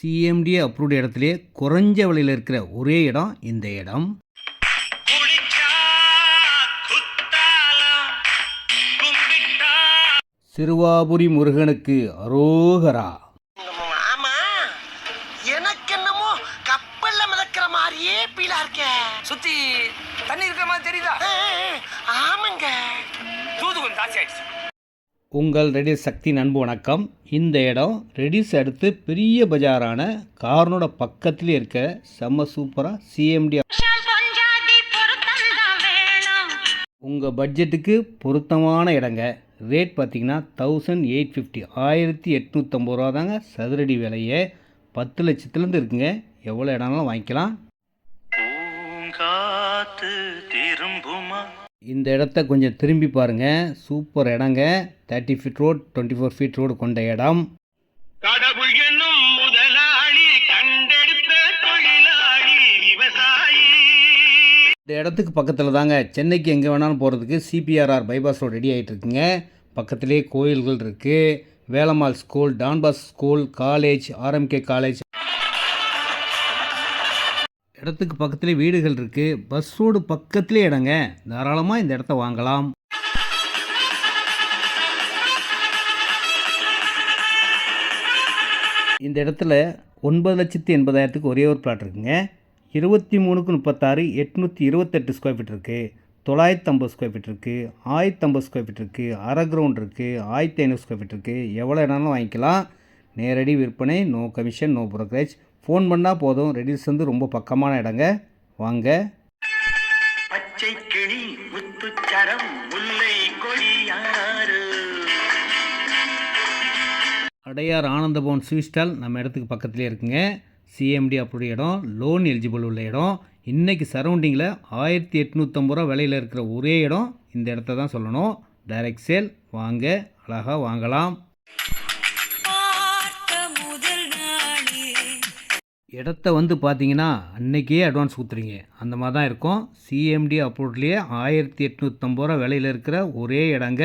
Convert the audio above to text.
CMD approved இடத்துலையே குறைஞ்ச விலையில் இருக்கிற ஒரே இடம் இந்த இடம். சிறுவாபுரி முருகனுக்கு அரோகரா. ஆமா, எனக்கு என்னமோ கப்பல்ல மிதக்கிற மாதிரியே பீலா இருக்க. சுத்தி தண்ணி இருக்கிற மாதிரி தெரியுதா? ஆமாங்க. தூது கொஞ்சம் ஜாஸ்தி ஆயிடுச்சு. உங்கள் ரெடிஸ் சக்தி நண்பு வணக்கம். இந்த இடம் ரெடிஸ் அடுத்து பெரிய பஜாரான கார்னோட பக்கத்திலே இருக்க செம்ம சூப்பராக சிஎம்டி. உங்கள் பட்ஜெட்டுக்கு பொருத்தமான இடங்க. ரேட் பார்த்திங்கன்னா 1850 1850 ரூபா தாங்க சதுரடி விலையே. 10 லட்சத்துலேருந்து இருக்குங்க. எவ்வளோ இடம்லாம் வாங்கிக்கலாம். இந்த இடத்த கொஞ்சம் திரும்பி பாருங்கள். சூப்பர் இடங்க. 30 ஃபீட் ரோடு 24 ஃபீட் ரோடு கொண்ட இடம். கடவுள் என்னும் முதலாளி கண்டெடுத்த தொழிலாளி விவசாயி. இந்த இடத்துக்கு பக்கத்தில் தாங்க சென்னைக்கு எங்கே வேணாலும் போகிறதுக்கு சிபிஆர்ஆர் பைபாஸ் ரோடு ரெடி ஆகிட்டு இருக்குங்க. பக்கத்திலே கோயில்கள் இருக்குது. Velammal school, Donbas school, college, RMK college. இடத்துக்கு பக்கத்துலேயே வீடுகள் இருக்குது. பஸ் ரோடு பக்கத்துலேயே இடங்க. தாராளமாக இந்த இடத்த வாங்கலாம். இந்த இடத்துல 9,80,000 ஒரே ஒரு பிளாட் இருக்குங்க. 23/36 828 ஸ்கொயர் ஃபீட் இருக்குது. 950 ஸ்கொயர் ஃபீட் இருக்குது. 1050 ஸ்கொயர் ஃபீட் இருக்குது. அரை கிரவுண்ட் இருக்குது. 1500 ஸ்கொயர் ஃபீட் இருக்குது. எவ்வளோ இடம்னாலும் வாங்கிக்கலாம். நேரடி விற்பனை, no commission, no brokerage. Phone பண்ணால் போதும். ரெடிஸ் வந்து ரொம்ப பக்கமான இடங்க. வாங்க. பச்சை கிளி முத்துச்சரம் முல்லை கொடியாறு. அடையார் ஆனந்தபவன் ஸ்வீட் ஸ்டால் நம்ம இடத்துக்கு பக்கத்துலேயே இருக்குங்க. சிஎம்டி அப்படி இடம், லோன் எலிஜிபிள் உள்ள இடம். இன்றைக்கி சரௌண்டிங்கில் 1850 ரூபா விலையில் இருக்கிற ஒரே இடம் இந்த இடத்த தான் சொல்லணும். Direct sale. வாங்க, அழகாக வாங்கலாம். இடத்த வந்து பார்த்தீங்கன்னா அன்றைக்கே அட்வான்ஸ் கொடுத்துறீங்க அந்த மாதிரி தான் இருக்கும். சிஎம்டி அப்ரூவ்ட்லேயே 1850 ரூபா விலையில் இருக்கிற ஒரே இடங்க.